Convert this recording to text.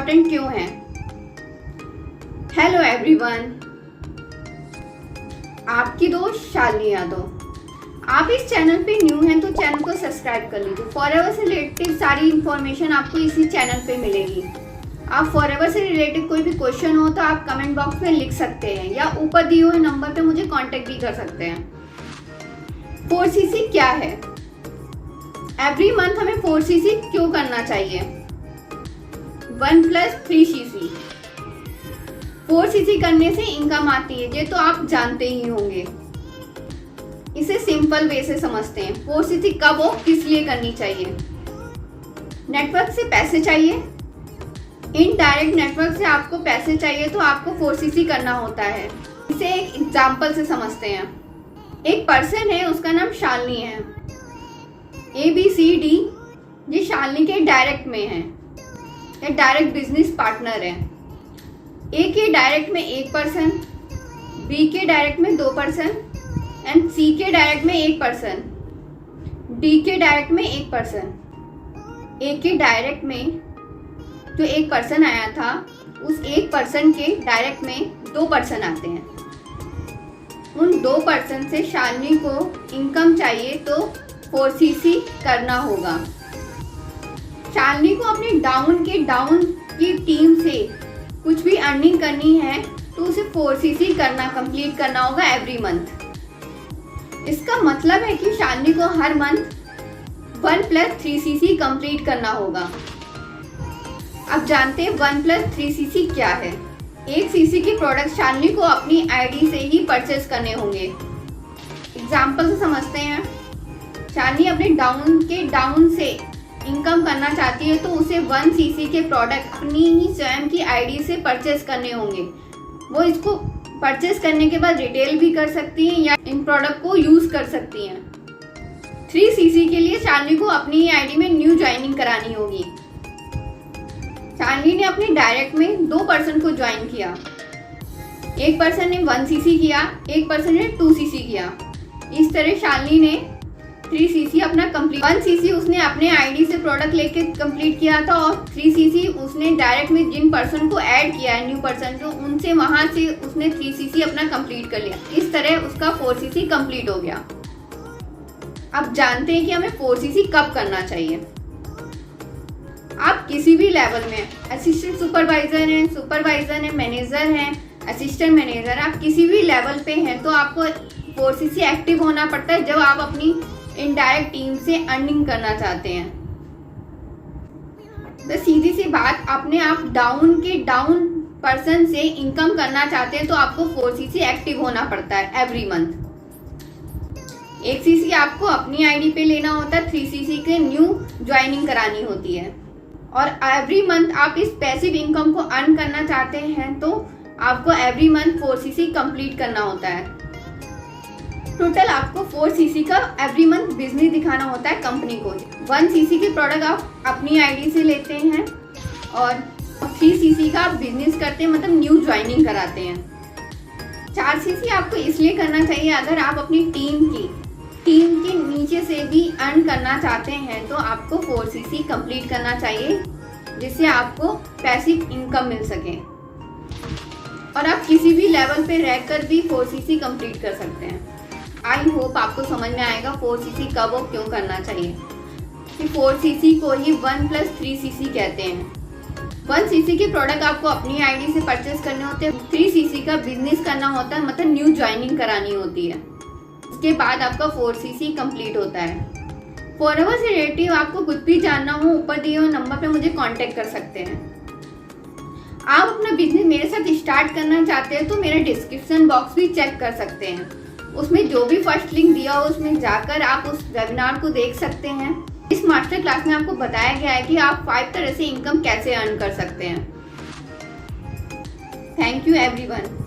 Important क्यों है? Hello everyone, आपकी दोस्त शालिनी यादव। आप इस चैनल पे न्यू हैं तो चैनल को सब्सक्राइब कर लीजिए। फॉरएवर से रिलेटेड सारी इंफॉर्मेशन आपको इसी चैनल पे मिलेगी। आप फॉरएवर से रिलेटेड कोई भी क्वेश्चन हो तो आप कमेंट बॉक्स में लिख सकते हैं या ऊपर दिए हुए नंबर पे मुझे कांटेक्ट भी कर सकते हैं। 4cc क्या है? एवरी मंथ हमें 4cc क्यों करना चाहिए? 1 + 3cc। 4cc करने से इनकम आती है, ये तो आप जानते ही होंगे। इसे सिंपल वे से समझते हैं। 4cc कब और किस लिए करनी चाहिए? नेटवर्क से पैसे चाहिए। इनडायरेक्ट नेटवर्क से आपको पैसे चाहिए तो आपको 4cc करना होता है। इसे एक एग्जाम्पल से समझते हैं। एक पर्सन है, उसका नाम शालिनी है। ABCD ये शालिनी के डायरेक्ट में है या डायरेक्ट बिजनेस पार्टनर है। A के डायरेक्ट में 1 पर्सन, B के डायरेक्ट में 2 पर्सन एंड C के डायरेक्ट में 1 पर्सन, D के डायरेक्ट में 1 पर्सन। A के डायरेक्ट में जो 1 पर्सन आया था, उस 1 पर्सन के डायरेक्ट में 2 पर्सन आते हैं। उन 2 पर्सन से शालिनी को इनकम चाहिए तो 4cc करना होगा। शालिनी को अपने डाउन की टीम से कुछ भी अर्निंग करनी है तो उसे 4cc कंप्लीट करना होगा एवरी मंथ। इसका मतलब है कि शालिनी को हर मंथ 1 + 3cc कंप्लीट करना होगा। अब जानते हैं 1 + 3cc क्या है। 1 cc के प्रोडक्ट शालिनी को अपनी आईडी से ही परचेज करने होंगे। एग्जाम्पल से समझते हैं। शालिनी अपने डाउन से इनकम करना चाहती है तो उसे 1 cc के प्रोडक्ट अपनी ही स्वयं की आईडी से परचेज करने होंगे। वो इसको परचेज करने के बाद रिटेल भी कर सकती हैं या इन प्रोडक्ट को यूज कर सकती हैं। 3 cc के लिए शालिनी को अपनी ही आईडी में न्यू ज्वाइनिंग करानी होगी। शालिनी ने अपने डायरेक्ट में 2 पर्सन को ज्वाइन किया। 1 पर्सन ने 1 cc किया, 1 पर्सन ने 2 cc किया। इस तरह शालिनी ने 3 cc अपना कंप्लीट। 1 cc उसने अपने आईडी से प्रोडक्ट लेके कंप्लीट किया था और 3 cc उसने डायरेक्ट में जिन पर्सन को ऐड किया है, न्यू पर्सन जो, उनसे वहां से उसने 3 cc अपना कंप्लीट कर लिया। इस तरह उसका 4cc कंप्लीट हो गया। अब जानते हैं कि हमें 4cc कब करना चाहिए। आप किसी भी लेवल में असिस्टेंट सुपरवाइजर हैं, मैनेजर हैं, असिस्टेंट मैनेजर, आप किसी भी लेवल पे हैं तो आपको 4cc एक्टिव होना पड़ता है जब आप अपनी इनडायरेक्ट टीम से अर्निंग करना चाहते हैं। तो सीधी सी बात, अपने आप डाउन पर्सन से इनकम करना चाहते हैं तो आपको 4cc एक्टिव होना पड़ता है एवरी मंथ। 1 cc आपको अपनी आईडी पे लेना होता है, 3 cc के न्यू ज्वाइनिंग करानी होती है। और एवरी मंथ आप इस पैसिव इनकम को अर्न करना चाहते हैं तो आपको एवरी मंथ 4cc कंप्लीट करना होता है। टोटल आपको 4cc का एवरी मंथ बिजनेस दिखाना होता है कंपनी को। 1 cc के प्रोडक्ट आप अपनी आईडी से लेते हैं और 3 cc का आप बिजनेस करते हैं, मतलब न्यू ज्वाइनिंग कराते हैं। 4 cc आपको इसलिए करना चाहिए अगर आप अपनी टीम के नीचे से भी अर्न करना चाहते हैं तो आपको 4cc कंप्लीट करना चाहिए, जिससे आपको पैसिव इनकम मिल सके और आप किसी भी लेवल पे रहकर भी 4cc कंप्लीट कर सकते हैं। आई होप आपको समझ में आएगा 4cc कब और क्यों करना चाहिए। कि 4cc को ही 1 + 3cc कहते हैं। 1 cc के प्रोडक्ट आपको अपनी आईडी से परचेस करने होते हैं। 3 cc का बिजनेस करना होता है, मतलब न्यू ज्वाइनिंग करानी होती है। उसके बाद आपका 4cc कंप्लीट होता है। फॉरएवर से रिलेटिव आपको कुछ भी जानना हो, ऊपर दिए हुए नंबर पे मुझे कांटेक्ट कर सकते हैं। आप अपना बिजनेस मेरे साथ स्टार्ट करना चाहते हैं तो मेरा डिस्क्रिप्शन बॉक्स भी चेक कर सकते हैं। उसमें जो भी फर्स्ट लिंक दिया हो उसमें जाकर आप उस वेबिनार को देख सकते हैं। इस मास्टर क्लास में आपको बताया गया है कि आप 5 तरह से इनकम कैसे अर्न कर सकते हैं। Thank you everyone.